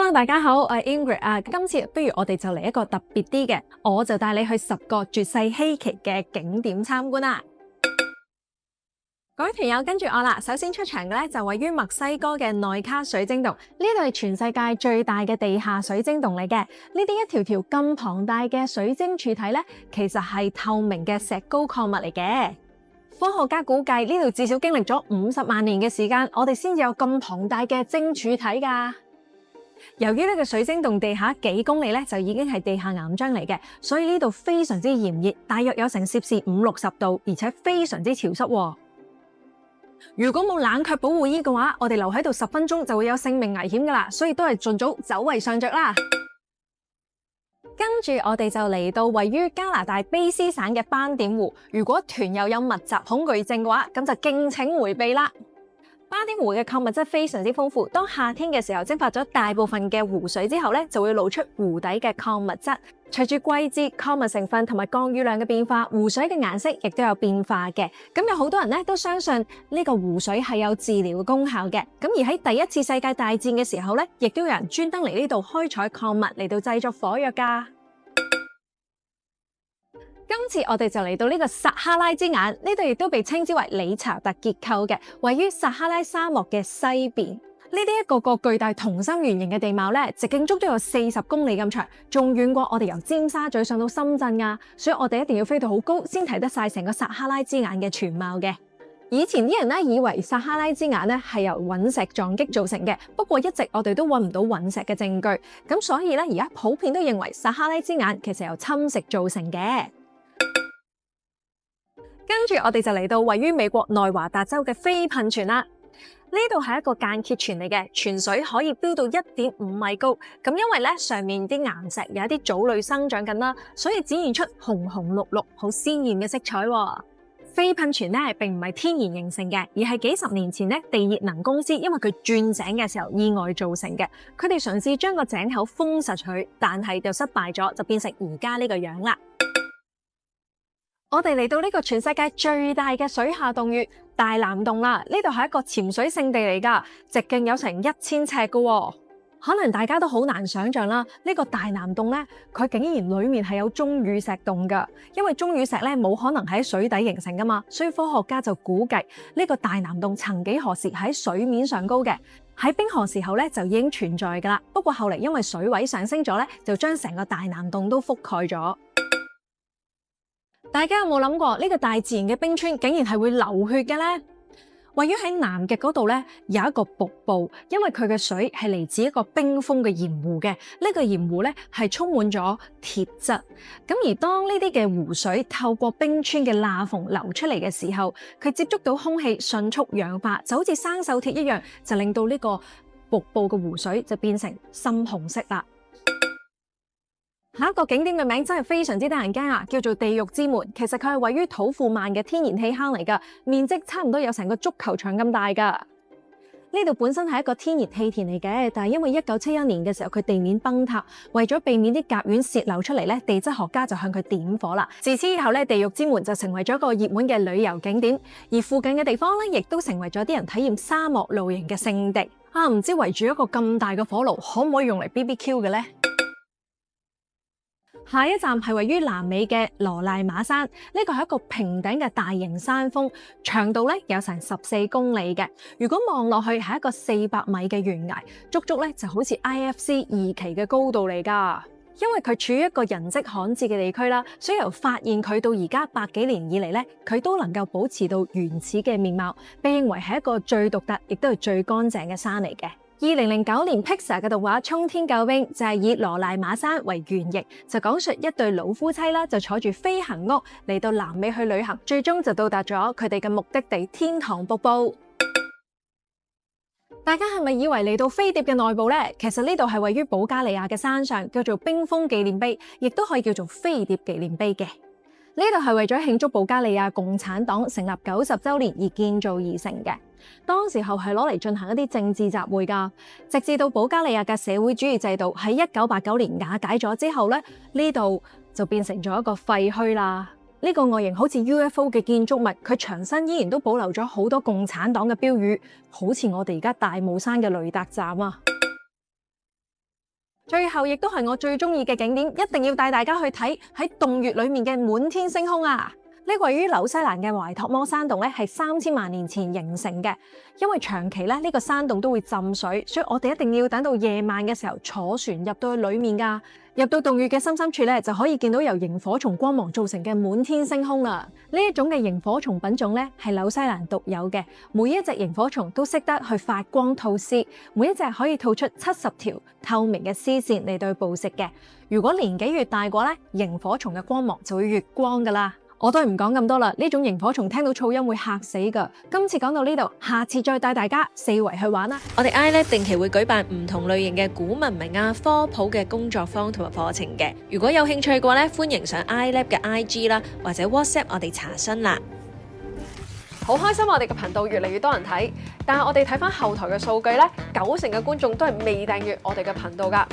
Hello， 大家好，我係 Ingrid 啊。今次不如我哋就嚟一個特別啲嘅，我就帶你去10個絕世稀奇嘅景點參觀啦。各位團友跟住我啦，首先出場嘅咧就位於墨西哥嘅內卡水晶洞，呢度係全世界最大嘅地下水晶洞嚟嘅。呢啲一條條咁龐大嘅水晶柱體咧，其實係透明嘅石膏礦物嚟嘅。科學家估計呢度至少經歷咗50萬年嘅時間，我哋先至有咁龐大嘅晶柱體㗎。由於呢個水晶洞地下幾公里咧，就已經係地下岩漿嚟嘅，所以呢度非常之炎熱，大約有成攝氏50-60度，而且非常之潮濕。如果冇冷卻保護衣嘅話，我哋留喺度10分鐘就會有性命危險噶啦，所以都係盡早走為上着啦。跟住我哋就嚟到位於加拿大卑詩省嘅斑點湖，如果團友有密集恐懼症嘅話，咁就敬請回避啦。斑點湖嘅礦物質非常之豐富，當夏天嘅時候蒸發咗大部分嘅湖水之後咧，就會露出湖底嘅礦物質。隨住季節、礦物成分同埋降雨量嘅變化，湖水嘅顏色亦都有變化嘅。咁有好多人咧都相信呢個湖水係有治療嘅功效嘅。咁而喺第一次世界大戰嘅時候咧，亦都有人專登嚟呢度開採礦物嚟到製作火藥㗎。今次我哋就嚟到呢個撒哈拉之眼，呢度亦都被稱之為理查特結構嘅，位於撒哈拉沙漠嘅西邊。呢啲一個個巨大同心圓形嘅地貌咧，直徑足足有40公里咁長，仲遠過我哋由尖沙咀上到深圳啊！所以我哋一定要飛到好高，先睇得晒成個撒哈拉之眼嘅全貌嘅。以前啲人咧以為撒哈拉之眼咧係由隕石撞擊造成嘅，不過一直我哋都揾唔到隕石嘅證據，咁所以咧而家普遍都認為撒哈拉之眼其實由侵蝕造成嘅。跟住我哋就嚟到位於美國內華達州嘅飛噴泉啦。呢度係一個間歇泉嚟嘅，泉水可以飆到1.5米高。咁因為咧上面啲岩石有一啲藻類生長緊啦，所以展現出紅紅綠綠好鮮豔嘅色彩。飛噴泉咧並唔係天然形成嘅，而係幾十年前咧地熱能公司因為佢鑽井嘅時候意外造成嘅。佢哋嘗試將個井口封實佢，但係就失敗咗，就變成而家呢個樣啦。我哋嚟到呢個全世界最大嘅水下洞穴大南洞啦，呢度係一個潛水聖地嚟噶，直徑有成1000尺噶。可能大家都好難想象啦，呢個大南洞咧，佢竟然裏面係有鐘乳石洞噶，因為鐘乳石咧冇可能喺水底形成噶嘛，所以科學家就估計呢個大南洞曾幾何時喺水面上高嘅，喺冰河時候咧就已經存在噶啦。不過後嚟因為水位上升咗咧，就將成個大南洞都覆蓋咗。大家有冇諗過呢個大自然嘅冰川竟然係會流血嘅呢？位於喺南極嗰度咧有一個瀑布，因為佢嘅水係嚟自一個冰封嘅鹽湖嘅。呢個鹽湖咧係充滿咗鐵質。咁而當呢啲嘅湖水透過冰川嘅罅縫流出嚟嘅時候，佢接觸到空氣迅速氧化，就好似生鏽鐵一樣，就令到呢個瀑布嘅湖水就變成深紅色啦。下一個景點嘅名真係非常之得人驚啊，叫做地獄之門。其實佢係位於土庫曼嘅天然氣坑嚟噶，面積差唔多有成個足球場咁大噶。呢度本身係一個天然氣田嚟嘅，但係因為1971年嘅時候佢地面崩塌，為咗避免啲甲烷洩漏出嚟咧，地質學家就向佢點火啦。自此以後咧，地獄之門就成為咗一個熱門嘅旅遊景點，而附近嘅地方咧，亦都成為咗啲人體驗沙漠露營嘅聖地。啊，唔知圍住一個咁大嘅火爐，可唔可以用嚟 BBQ 嘅咧？下一站係位於南美嘅羅賴馬山，呢個係一個平頂嘅大型山峰，長度咧有成14公里嘅。如果望落去係一個400米嘅懸崖，足足咧就好似 IFC 2期嘅高度嚟㗎。因為佢處於一個人跡罕至嘅地區啦，所以由發現佢到而家100幾年以嚟咧，佢都能夠保持到原始嘅面貌，被認為係一個最獨特亦都係最乾淨嘅山嚟嘅。2009年 Pixar 嘅動畫《衝天救兵》就係以羅賴馬山為原型，就講述一對老夫妻啦，就坐住飛行屋嚟到南美去旅行，最終就到達咗佢哋嘅目的地天堂瀑布。大家係咪以為嚟到飛碟嘅內部呢？其實呢度係位於保加利亞嘅山上，叫做冰封紀念碑，亦都可以叫做飛碟紀念碑嘅。呢度係為咗慶祝保加利亞共產黨成立90週年而建造而成嘅。當時候係攞嚟進行一啲政治集會㗎，直至到保加利亞嘅社會主義制度喺1989年瓦解咗之後咧，呢度就變成咗一個廢墟啦。呢個外形好似 UFO 嘅建築物，佢牆身依然都保留咗好多共產黨嘅標語，好似我哋而家大帽山嘅雷達站啊。最後亦都係我最中意嘅景點，一定要帶大家去睇喺洞穴裏面嘅滿天星空啊！呢個位於紐西蘭嘅懷托摩山洞咧，係3000萬年前形成嘅。因為長期咧呢個山洞都會浸水，所以我哋一定要等到夜晚嘅時候坐船入到去裏面噶。入到洞穴嘅深處咧，就可以見到由螢火蟲光芒造成嘅滿天星空啦。呢一種嘅螢火蟲品種咧係紐西蘭獨有嘅，每一隻螢火蟲都識得去發光吐絲，每一隻可以吐出70條透明嘅絲線嚟對捕食嘅。如果年紀越大個咧，螢火蟲嘅光芒就會越光噶啦。我都係唔講咁多啦，呢種螢火蟲聽到噪音會嚇死噶。今次講到呢度，下次再帶大家四圍去玩啦。我哋 iLab 定期會舉辦唔同類型嘅古文明啊、科普嘅工作坊同埋課程嘅。如果有興趣嘅話咧，歡迎上 iLab 嘅 IG 啦，或者 WhatsApp 我哋查詢啦。好開心我哋嘅頻道越嚟越多人睇，但係我哋睇翻後台嘅數據咧，90%嘅觀眾都係未訂閱我哋嘅頻道噶。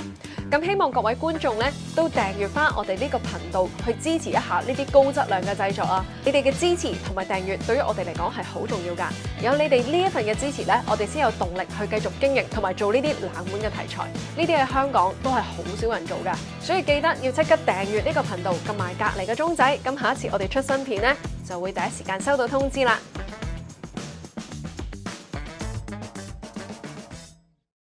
咁希望各位觀眾咧都訂閱翻我哋呢個頻道，去支持一下呢啲高質量嘅製作啊！你哋嘅支持同埋訂閱對於我哋嚟講係好重要㗎。有你哋呢一份嘅支持咧，我哋先有動力去繼續經營同埋做呢啲冷門嘅題材。呢啲喺香港都係好少人做㗎，所以記得要即刻訂閱呢個頻道，撳埋隔離嘅鐘仔，咁下一次我哋出新片咧就會第一時間收到通知啦。